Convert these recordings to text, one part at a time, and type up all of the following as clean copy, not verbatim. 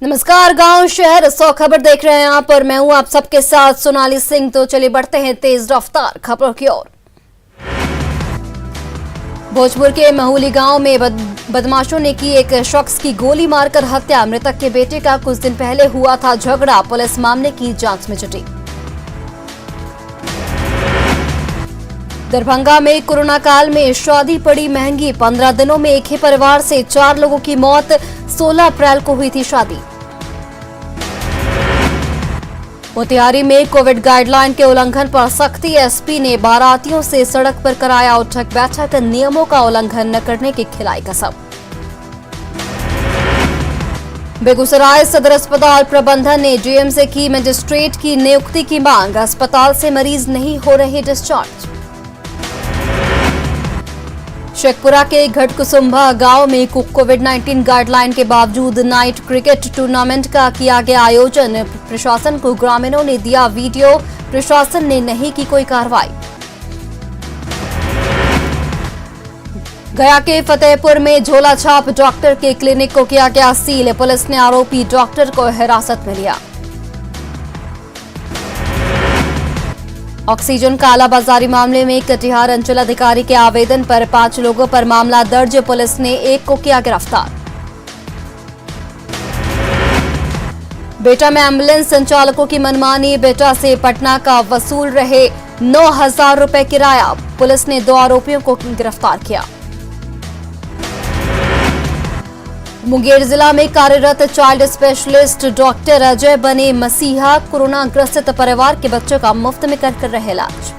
नमस्कार, गांव शहर 100 खबर देख रहे हैं आप और मैं हूं आप सबके साथ सोनाली सिंह। तो चलिए बढ़ते हैं तेज रफ्तार खबरों की ओर। भोजपुर के महूली गांव में बदमाशों ने की एक शख्स की गोली मारकर हत्या। मृतक के बेटे का कुछ दिन पहले हुआ था झगड़ा। पुलिस मामले की जांच में जुटी। दरभंगा में कोरोना काल में शादी पड़ी महंगी। 15 दिनों में एक ही परिवार से 4 लोगों की मौत। 16 अप्रैल को हुई थी शादी। मोतिहारी में कोविड गाइडलाइन के उल्लंघन पर सख्ती। एसपी ने बारातियों से सड़क पर कराया उठक बैठक। नियमों का उल्लंघन न करने की खिलाई कसम। बेगूसराय सदर अस्पताल प्रबंधन ने जीएम से की मजिस्ट्रेट की नियुक्ति की मांग। अस्पताल से मरीज नहीं हो रहे डिस्चार्ज। शेखपुरा के घटकुसुम्भा गांव में कोविड-19 गाइडलाइन के बावजूद नाइट क्रिकेट टूर्नामेंट का किया गया आयोजन। प्रशासन को ग्रामीणों ने दिया वीडियो। प्रशासन ने नहीं की कोई कार्रवाई। गया के फतेहपुर में झोला छाप डॉक्टर के क्लिनिक को किया गया सील। पुलिस ने आरोपी डॉक्टर को हिरासत में लिया। ऑक्सीजन कालाबाजारी मामले में कटिहार अंचल अधिकारी के आवेदन पर 5 लोगों पर मामला दर्ज। पुलिस ने एक को किया गिरफ्तार। बेटा में एम्बुलेंस संचालकों की मनमानी। बेटा से पटना का वसूल रहे 9,000 रुपए किराया। पुलिस ने 2 आरोपियों को गिरफ्तार किया। मुंगेर जिला में कार्यरत चाइल्ड स्पेशलिस्ट डॉक्टर अजय बने मसीहा। कोरोना ग्रसित परिवार के बच्चों का मुफ्त में कर रहे इलाज।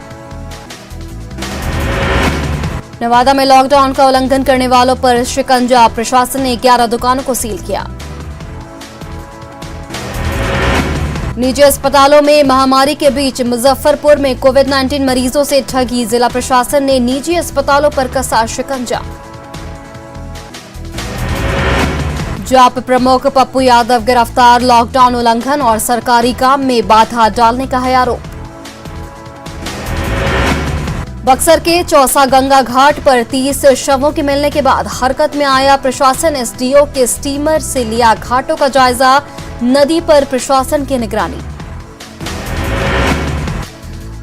नवादा में लॉकडाउन का उल्लंघन करने वालों पर शिकंजा। प्रशासन ने 11 दुकानों को सील किया। निजी अस्पतालों में महामारी के बीच मुजफ्फरपुर में कोविड-19 मरीजों से ठगी। जिला प्रशासन ने निजी अस्पतालों पर कसा शिकंजा। जाप प्रमुख पप्पू यादव गिरफ्तार। लॉकडाउन उल्लंघन और सरकारी काम में बाधा डालने का है आरोप। बक्सर के चौसा गंगा घाट पर 30 शवों के मिलने के बाद हरकत में आया प्रशासन। एसडीओ के स्टीमर से लिया घाटों का जायजा। नदी पर प्रशासन की निगरानी।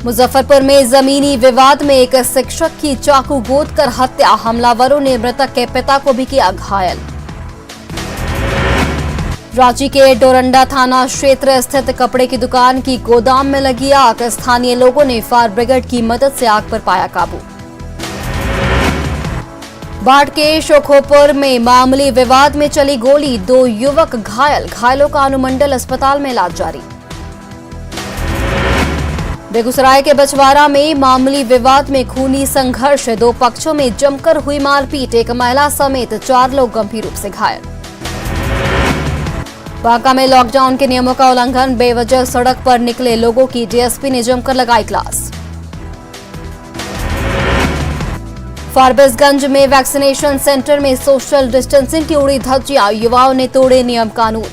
मुजफ्फरपुर में जमीनी विवाद में एक शिक्षक की चाकू गोद कर हत्या। हमलावरों ने मृतक के पिता को भी किया घायल। रांची के डोरंडा थाना क्षेत्र स्थित कपड़े की दुकान की गोदाम में लगी आग। स्थानीय लोगों ने फायर ब्रिगेड की मदद से आग पर पाया काबू। बाढ़ के शोखोपुर में मामूली विवाद में चली गोली। 2 युवक घायल। घायलों का अनुमंडल अस्पताल में इलाज जारी। बेगूसराय के बछवाड़ा में मामूली विवाद में खूनी संघर्ष। 2 पक्षों में जमकर हुई मारपीट। एक महिला समेत 4 लोग गंभीर रूप से घायल। बांका में लॉकडाउन के नियमों का उल्लंघन। बेवजह सड़क पर निकले लोगों की डीएसपी ने जमकर लगाई क्लास। फारबिसगंज में वैक्सीनेशन सेंटर में सोशल डिस्टेंसिंग की उड़ी धज्जियां। युवाओं ने तोड़े नियम कानून।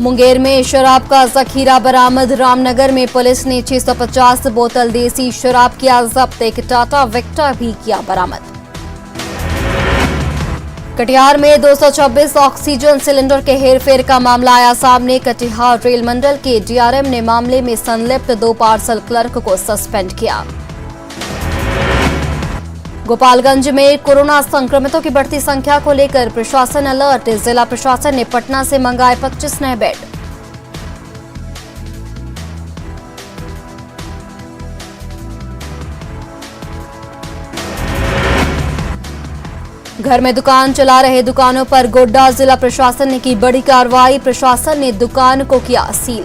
मुंगेर में शराब का जखीरा बरामद। रामनगर में पुलिस ने 650 बोतल देसी शराब किया जब्त। एक टाटा विक्टा भी किया बरामद। कटिहार में 226 ऑक्सीजन सिलेंडर के हेरफेर का मामला आया सामने। कटिहार रेल मंडल के डीआरएम ने मामले में संलिप्त 2 पार्सल क्लर्क को सस्पेंड किया। गोपालगंज में कोरोना संक्रमितों की बढ़ती संख्या को लेकर प्रशासन अलर्ट। जिला प्रशासन ने पटना से मंगाए 25 नए बेड। घर में दुकान चला रहे दुकानों पर गोड्डा। जिला प्रशासन ने की बड़ी कार्रवाई। प्रशासन ने दुकान को किया सील।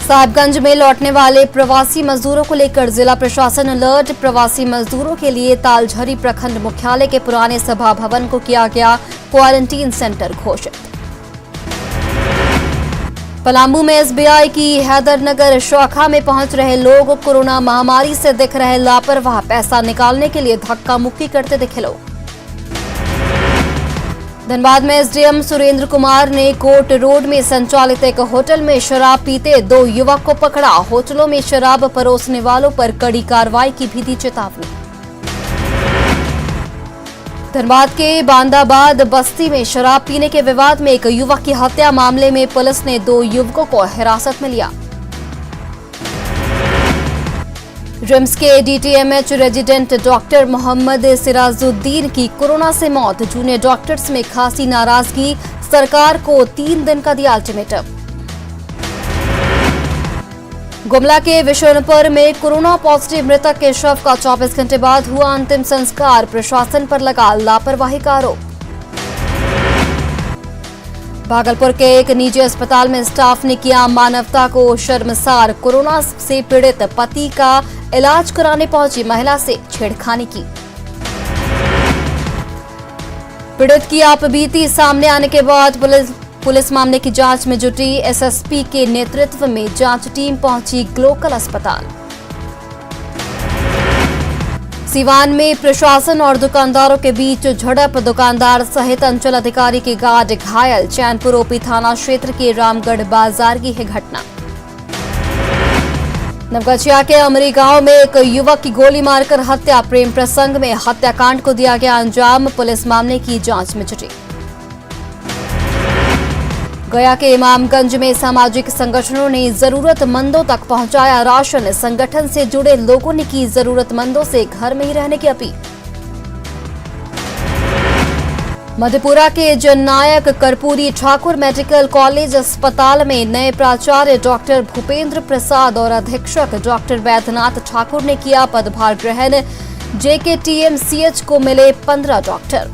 साहिबगंज में लौटने वाले प्रवासी मजदूरों को लेकर जिला प्रशासन अलर्ट। प्रवासी मजदूरों के लिए तालझरी प्रखंड मुख्यालय के पुराने सभा भवन को किया गया क्वारंटीन सेंटर घोषित। पलामू में एसबीआई की हैदरनगर शाखा में पहुंच रहे लोग कोरोना महामारी से दिख रहे लापरवाह। पैसा निकालने के लिए धक्का मुक्की करते दिखे लोग। धनबाद में एसडीएम सुरेंद्र कुमार ने कोर्ट रोड में संचालित एक होटल में शराब पीते 2 युवक को पकड़ा। होटलों में शराब परोसने वालों पर कड़ी कार्रवाई की भी दी चेतावनी। धनबाद के बांदाबाद बस्ती में शराब पीने के विवाद में एक युवक की हत्या मामले में पुलिस ने 2 युवकों को हिरासत में लिया। रिम्स के डीटीएमएच रेजिडेंट डॉक्टर मोहम्मद सिराजुद्दीन की कोरोना से मौत। जूनियर डॉक्टर्स में खासी नाराजगी, सरकार को 3 दिन का दिया अल्टीमेटम। गुमला के विशनपुर में कोरोना पॉजिटिव मृतक के शव का 24 घंटे बाद हुआ अंतिम संस्कार। प्रशासन पर लगा लापरवाही का आरोप। भागलपुर के एक निजी अस्पताल में स्टाफ ने किया मानवता को शर्मसार। कोरोना से पीड़ित पति का इलाज कराने पहुंची महिला से छेड़खानी की। पीड़ित की आपबीती सामने आने के बाद पुलिस मामले की जांच में जुटी। एसएसपी के नेतृत्व में जांच टीम पहुंची ग्लोकल अस्पताल। सीवान में प्रशासन और दुकानदारों के बीच झड़प। दुकानदार सहित अंचल अधिकारी की गार्ड घायल। चैनपुर ओपी थाना क्षेत्र के रामगढ़ बाजार की है घटना। नवगछिया के अमरी गांव में एक युवक की गोली मारकर हत्या। प्रेम प्रसंग में हत्याकांड को दिया गया अंजाम। पुलिस मामले की जांच में जुटी। गया के इमामगंज में सामाजिक संगठनों ने जरूरतमंदों तक पहुंचाया राशन। संगठन से जुड़े लोगों ने की जरूरतमंदों से घर में ही रहने की अपील। मधेपुरा के जननायक कर्पूरी ठाकुर मेडिकल कॉलेज अस्पताल में नए प्राचार्य डॉक्टर भूपेंद्र प्रसाद और अधीक्षक डॉक्टर वैद्यनाथ ठाकुर ने किया पदभार ग्रहण। जेकेटीएमसीएच को मिले 15 डॉक्टर।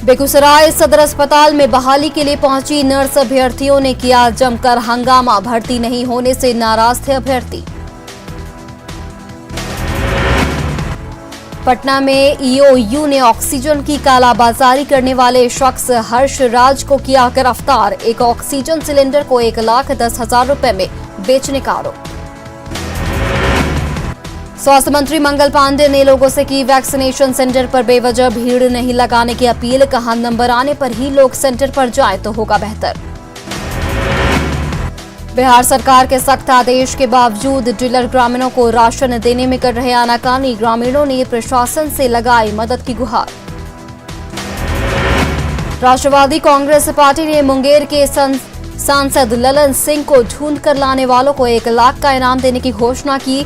बेगूसराय सदर अस्पताल में बहाली के लिए पहुंची नर्स अभ्यर्थियों ने किया जमकर हंगामा। भर्ती नहीं होने से नाराज थे अभ्यर्थी। पटना में ईओयू ने ऑक्सीजन की कालाबाजारी करने वाले शख्स हर्ष राज को किया गिरफ्तार। एक ऑक्सीजन सिलेंडर को 1,10,000 रुपए में बेचने का आरोप। स्वास्थ्य मंत्री मंगल पांडे ने लोगों से की वैक्सीनेशन सेंटर पर बेवजह भीड़ नहीं लगाने की अपील। कहा नंबर आने पर ही लोग सेंटर पर जाएं तो होगा बेहतर। बिहार सरकार के सख्त आदेश के बावजूद डीलर ग्रामीणों को राशन देने में कर रहे आनाकानी। ग्रामीणों ने प्रशासन से लगाई मदद की गुहार। राष्ट्रवादी कांग्रेस पार्टी ने मुंगेर के सांसद ललन सिंह को ढूंढ कर लाने वालों को 1 लाख का इनाम देने की घोषणा की।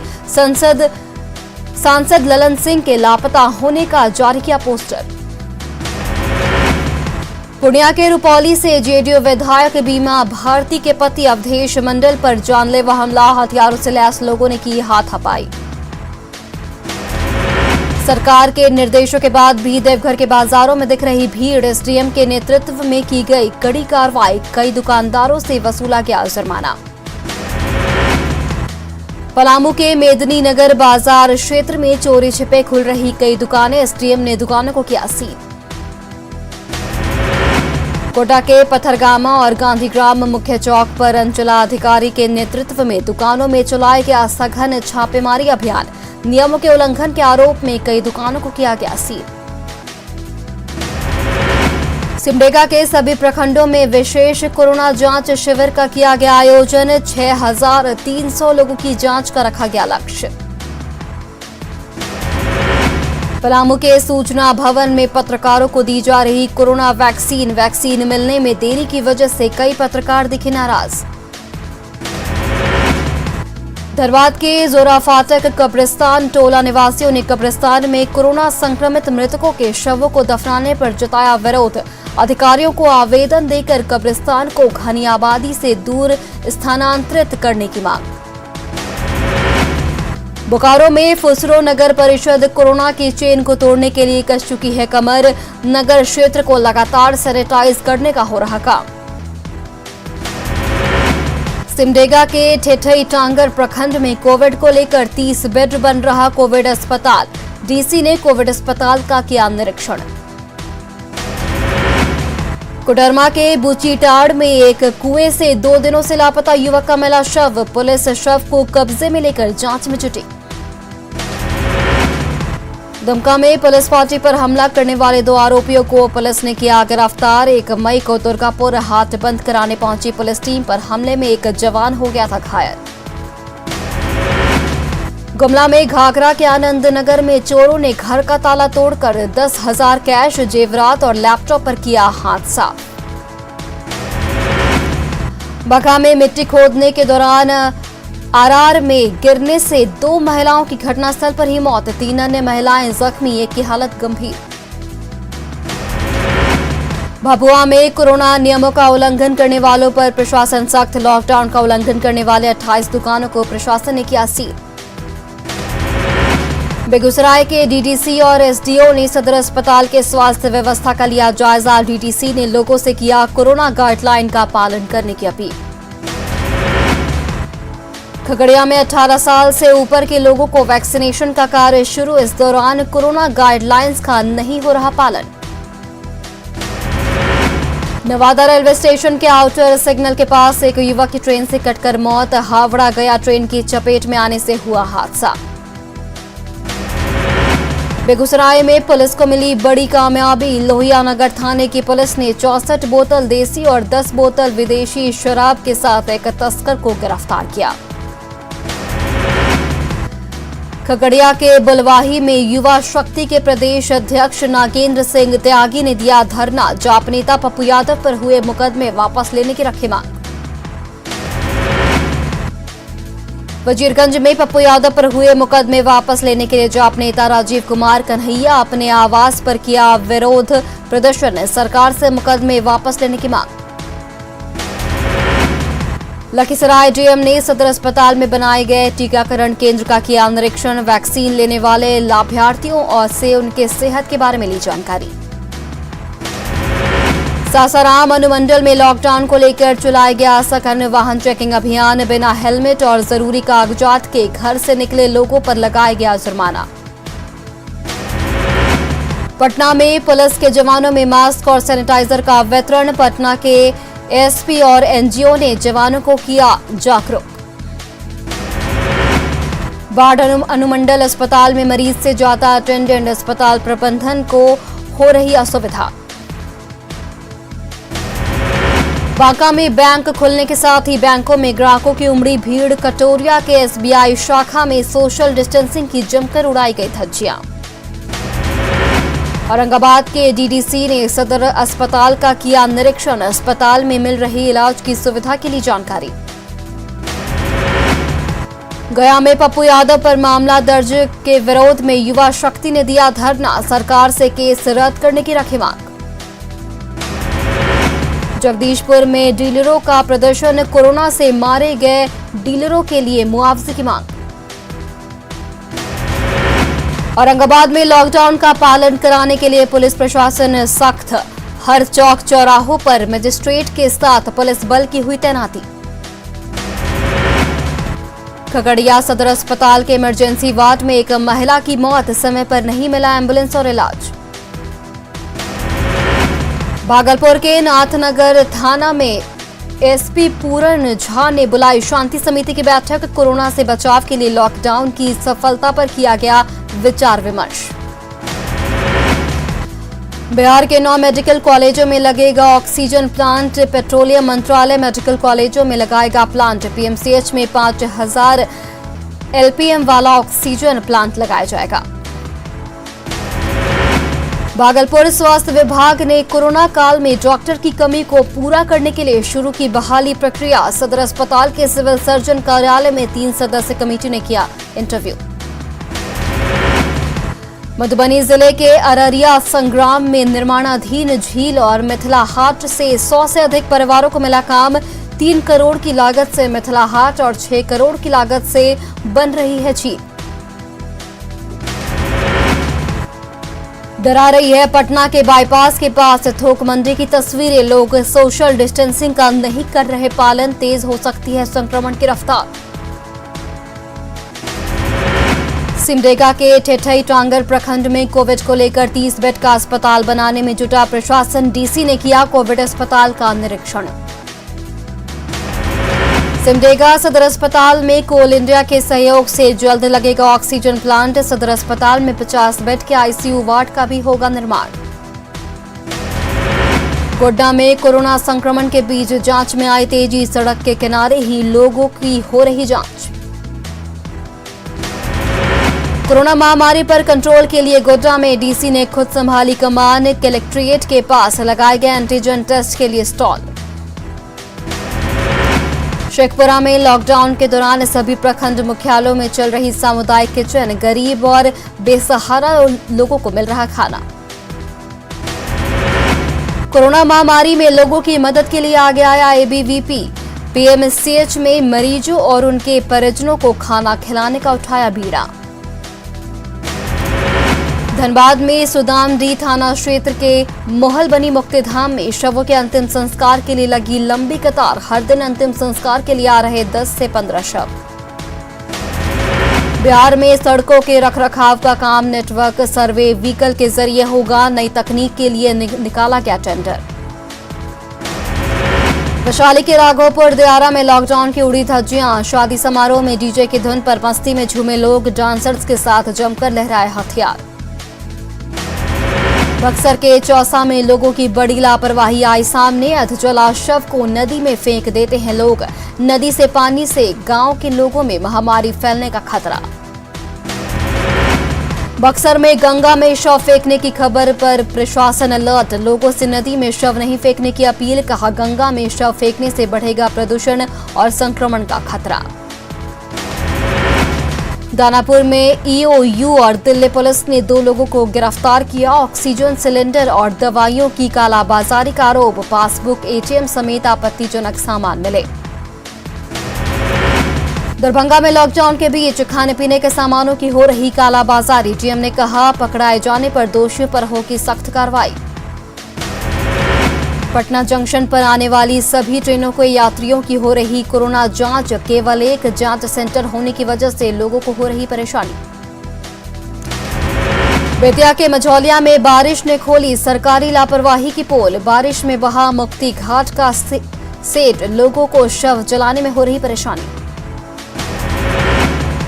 सांसद ललन सिंह के लापता होने का जारी किया पोस्टर। पूर्णिया के रुपौली से जेडीयू विधायक बीमा भारती के पति अवधेश मंडल पर जानलेवा हमला। हथियारों से लैस लोगों ने की हाथापाई। सरकार के निर्देशों के बाद भी देवघर के बाजारों में दिख रही भीड़। एसडीएम के नेतृत्व में की गई कड़ी कार्रवाई। कई दुकानदारों से वसूला गया जुर्माना। पलामू के मेदनी नगर बाजार क्षेत्र में चोरी छिपे खुल रही कई दुकानें। एसडीएम ने दुकानों को किया सील। कोटा के पथरगामा और गांधीग्राम मुख्य चौक पर अंचलाधिकारी के नेतृत्व में दुकानों में चलाया गया सघन छापेमारी अभियान। नियमों के उल्लंघन के आरोप में कई दुकानों को किया गया सील। सिमडेगा के सभी प्रखंडों में विशेष कोरोना जांच शिविर का किया गया आयोजन। 6,300 लोगों की जांच का रखा गया लक्ष्य। पलामू के सूचना भवन में पत्रकारों को दी जा रही कोरोना वैक्सीन मिलने में देरी की वजह से कई पत्रकार दिखे नाराज। धनबाद के जोरा फाटक कब्रिस्तान टोला निवासियों ने कब्रिस्तान में कोरोना संक्रमित मृतकों के शवों को दफनाने पर जताया विरोध। अधिकारियों को आवेदन देकर कब्रिस्तान को घनी आबादी से दूर स्थानांतरित करने की मांग। बोकारो में फुसरो नगर परिषद कोरोना की चेन को तोड़ने के लिए कस चुकी है कमर। नगर क्षेत्र को लगातार सैनिटाइज करने का हो रहा काम। सिमडेगा के ठेठई टांगर प्रखंड में कोविड को लेकर 30 बेड बन रहा कोविड अस्पताल। डीसी ने कोविड अस्पताल का किया निरीक्षण। कोडरमा के बुचीटाड़ में एक कुएं से 2 दिनों से लापता युवक का मिला शव। पुलिस शव को कब्जे में लेकर जांच में जुटी। दुमका में पुलिस पार्टी पर हमला करने वाले 2 आरोपियों को पुलिस ने किया गिरफ्तार। 1 मई को दुर्गापुर हाट बंद कराने पहुंची पुलिस टीम पर हमले में एक जवान हो गया था घायल। गुमला में घाघरा के आनंद नगर में चोरों ने घर का ताला तोड़कर 10,000 कैश, जेवरात और लैपटॉप पर किया हादसा। बघा में मिट्टी खोदने के दौरान आरआर में गिरने से 2 महिलाओं की घटनास्थल पर ही मौत, 3 अन्य महिलाएं जख्मी, एक की हालत गंभीर। भभुआ में कोरोना नियमों का उल्लंघन करने वालों पर प्रशासन सख्त, लॉकडाउन का उल्लंघन करने वाले 28 दुकानों को प्रशासन ने किया सील। बेगूसराय के डीडीसी और एसडीओ ने सदर अस्पताल के स्वास्थ्य व्यवस्था का लिया जायजा, डीडीसी ने लोगों से किया कोरोना गाइडलाइन का पालन करने की अपील। खगड़िया में 18 साल से ऊपर के लोगों को वैक्सीनेशन का कार्य शुरू, इस दौरान कोरोना गाइडलाइंस का नहीं हो रहा पालन। नवादा रेलवे स्टेशन के आउटर सिग्नल के पास एक युवक की ट्रेन से कटकर मौत, हावड़ा गया ट्रेन की चपेट में आने से हुआ हादसा। बेगूसराय में पुलिस को मिली बड़ी कामयाबी, लोहिया नगर थाने की पुलिस ने 64 बोतल देसी और 10 बोतल विदेशी शराब के साथ एक तस्कर को गिरफ्तार किया। खगड़िया के बुलवाही में युवा शक्ति के प्रदेश अध्यक्ष नागेंद्र सिंह त्यागी ने दिया धरना, जाप नेता पप्पू यादव पर हुए मुकदमे वापस लेने की रखी मांग। वजीरगंज में पप्पू यादव पर हुए मुकदमे वापस लेने के लिए जाप नेता राजीव कुमार कन्हैया अपने आवास पर किया विरोध प्रदर्शन, सरकार से मुकदमे वापस लेने की मांग। लखीसराय डीएम ने सदर अस्पताल में बनाए गए टीकाकरण केंद्र का किया निरीक्षण, वैक्सीन लेने वाले लाभार्थियों और से उनके सेहत के बारे में ली जानकारी। सासाराम अनुमंडल में लॉकडाउन को लेकर चलाया गया सघन वाहन चेकिंग अभियान, बिना हेलमेट और जरूरी कागजात के घर से निकले लोगों पर लगाया गया जुर्माना। पटना में पुलिस के जवानों में मास्क और सैनिटाइजर का वितरण, पटना के एसपी और एनजीओ ने जवानों को किया जागरूक। बाढ़ अनुमंडल अस्पताल में मरीज से ज्यादा अटेंडेंट, अस्पताल प्रबंधन को हो रही असुविधा। बांका में बैंक खुलने के साथ ही बैंकों में ग्राहकों की उमड़ी भीड़, कटोरिया के एसबीआई शाखा में सोशल डिस्टेंसिंग की जमकर उड़ाई गई धज्जियां। औरंगाबाद के डीडीसी ने सदर अस्पताल का किया निरीक्षण, अस्पताल में मिल रही इलाज की सुविधा के लिए जानकारी। गया में पप्पू यादव पर मामला दर्ज के विरोध में युवा शक्ति ने दिया धरना, सरकार से केस रद्द करने की रखी मांग। जगदीशपुर में डीलरों का प्रदर्शन, कोरोना से मारे गए डीलरों के लिए मुआवजे की मांग। औरंगाबाद में लॉकडाउन का पालन कराने के लिए पुलिस प्रशासन सख्त, हर चौक चौराहों पर मजिस्ट्रेट के साथ पुलिस बल की हुई तैनाती। खगड़िया सदर अस्पताल के इमरजेंसी वार्ड में एक महिला की मौत, समय पर नहीं मिला एम्बुलेंस और इलाज। भागलपुर के नाथनगर थाना में एसपी पूरन झा ने बुलाई शांति समिति की बैठक, कोरोना से बचाव के लिए लॉकडाउन की सफलता पर किया गया विचार विमर्श। बिहार के 9 मेडिकल कॉलेजों में लगेगा ऑक्सीजन प्लांट, पेट्रोलियम मंत्रालय मेडिकल कॉलेजों में लगाएगा प्लांट, पीएमसीएच में 5000 एलपीएम वाला ऑक्सीजन प्लांट लगाया जाएगा। भागलपुर स्वास्थ्य विभाग ने कोरोना काल में डॉक्टर की कमी को पूरा करने के लिए शुरू की बहाली प्रक्रिया, सदर अस्पताल के सिविल सर्जन कार्यालय में 3 सदस्य कमेटी ने किया इंटरव्यू। मधुबनी जिले के अररिया संग्राम में निर्माणाधीन झील और मिथिला हाट से 100 से अधिक परिवारों को मिला काम, 3 करोड़ की लागत से मिथिला हाट और 6 करोड़ की लागत से बन रही है झील। डरा रही है पटना के बाईपास के पास थोक मंडी की तस्वीरें, लोग सोशल डिस्टेंसिंग का नहीं कर रहे पालन, तेज हो सकती है संक्रमण की रफ्तार। सिमडेगा के ठेठई टांगर प्रखंड में कोविड को लेकर 30 बेड का अस्पताल बनाने में जुटा प्रशासन, डीसी ने किया कोविड अस्पताल का निरीक्षण। सिमडेगा सदर अस्पताल में कोल इंडिया के सहयोग से जल्द लगेगा ऑक्सीजन प्लांट, सदर अस्पताल में 50 बेड के आईसीयू वार्ड का भी होगा निर्माण। गोड्डा में कोरोना संक्रमण के बीच जांच में आई तेजी, सड़क के किनारे ही लोगों की हो रही जांच। कोरोना महामारी पर कंट्रोल के लिए गोड्डा में डीसी ने खुद संभाली कमान। कलेक्ट्रेट के पास लगाए गए एंटीजन टेस्ट के लिए स्टॉल। शेखपुरा में लॉकडाउन के दौरान सभी प्रखंड मुख्यालयों में चल रही सामुदायिक किचन। गरीब और बेसहारा लोगों को मिल रहा खाना। कोरोना महामारी में लोगों की मदद के लिए आगे आया एबीवीपी। पीएमसीएच में मरीजों और उनके परिजनों को खाना खिलाने का उठाया बीड़ा। धनबाद में सुदामडी थाना क्षेत्र के मोहल बनी मुक्तिधाम में शवों के अंतिम संस्कार के लिए लगी लंबी कतार। हर दिन अंतिम संस्कार के लिए आ रहे 10 से 15 शव। बिहार में सड़कों के रखरखाव का काम नेटवर्क सर्वे व्हीकल के जरिए होगा। नई तकनीक के लिए निकाला गया टेंडर। वैशाली के राघोपुर दियारा में लॉकडाउन की उड़ी धज्जियां। शादी समारोह में डीजे की धुन पर मस्ती में झूमे लोग। डांसर्स के साथ जमकर लहराए हथियार। बक्सर के चौसा में लोगों की बड़ी लापरवाही आई सामने। अधजला शव को नदी में फेंक देते हैं लोग। नदी से पानी से गांव के लोगों में महामारी फैलने का खतरा। बक्सर में गंगा में शव फेंकने की खबर पर प्रशासन अलर्ट। लोगों से नदी में शव नहीं फेंकने की अपील। कहा, गंगा में शव फेंकने से बढ़ेगा प्रदूषण और संक्रमण का खतरा। दानापुर में ईओयू और दिल्ली पुलिस ने 2 लोगों को गिरफ्तार किया। ऑक्सीजन सिलेंडर और दवाइयों की कालाबाजारी का आरोप। पासबुक, एटीएम समेत आपत्तिजनक सामान मिले। दरभंगा में लॉकडाउन के बीच खाने पीने के सामानों की हो रही कालाबाजारी। डीएम ने कहा, पकड़ाए जाने पर दोषियों पर होगी सख्त कार्रवाई। पटना जंक्शन पर आने वाली सभी ट्रेनों के यात्रियों की हो रही कोरोना जांच। केवल एक जांच सेंटर होने की वजह से लोगों को हो रही परेशानी। बेतिया के मझौलिया में बारिश ने खोली सरकारी लापरवाही की पोल। बारिश में बहा मुक्ति घाट का सेट। लोगों को शव जलाने में हो रही परेशानी।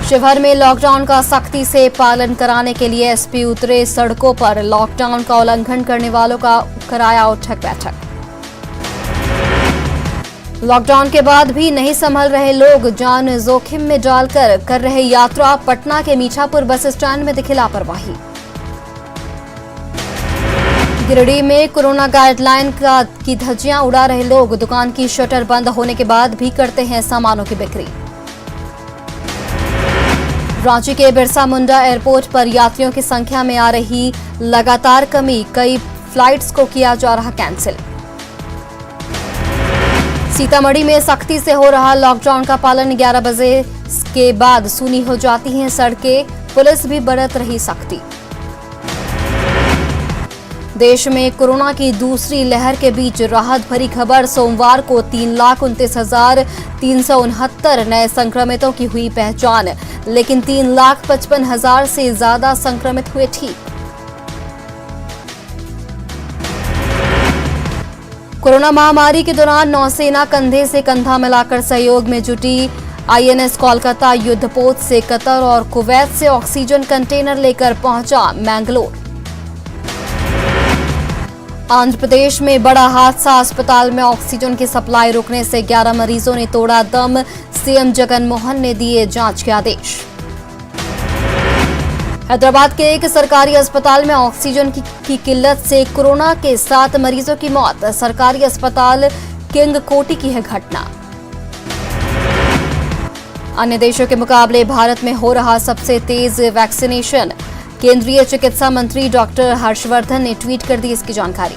शिवहर में लॉकडाउन का सख्ती से पालन कराने के लिए एसपी उतरे सड़कों पर। लॉकडाउन का उल्लंघन करने वालों का कराया उठक बैठक। लॉकडाउन के बाद भी नहीं संभल रहे लोग। जान जोखिम में डालकर कर रहे यात्रा। पटना के मीठापुर बस स्टैंड में दिखी लापरवाही। गिरिडीह में कोरोना गाइडलाइन की धज्जियां उड़ा रहे लोग। दुकान की शटर बंद होने के बाद भी करते हैं सामानों की बिक्री। रांची के बिरसा मुंडा एयरपोर्ट पर यात्रियों की संख्या में आ रही लगातार कमी। कई फ्लाइट्स को किया जा रहा कैंसिल। सीतामढ़ी में सख्ती से हो रहा लॉकडाउन का पालन। 11 बजे के बाद सूनी हो जाती हैं सड़कें। पुलिस भी बरत रही सख्ती। देश में कोरोना की दूसरी लहर के बीच राहत भरी खबर। सोमवार को 3,59,369 नए संक्रमितों की हुई पहचान। लेकिन 3,55,000 से ज्यादा संक्रमित हुए ठीक। कोरोना महामारी के दौरान नौसेना कंधे से कंधा मिलाकर सहयोग में जुटी। आईएनएस कोलकाता युद्धपोत से कतर और कुवैत से ऑक्सीजन कंटेनर लेकर पहुंचा मैंगलोर। आंध्र प्रदेश में बड़ा हादसा। अस्पताल में ऑक्सीजन की सप्लाई रुकने से 11 मरीजों ने तोड़ा दम। सीएम जगन मोहन ने दिए जांच के आदेश। हैदराबाद के एक सरकारी अस्पताल में ऑक्सीजन की किल्लत से कोरोना के 7 मरीजों की मौत। सरकारी अस्पताल किंग कोटी की है घटना। अन्य देशों के मुकाबले भारत में हो रहा सबसे तेज वैक्सीनेशन। केंद्रीय चिकित्सा मंत्री डॉक्टर हर्षवर्धन ने ट्वीट कर दी इसकी जानकारी।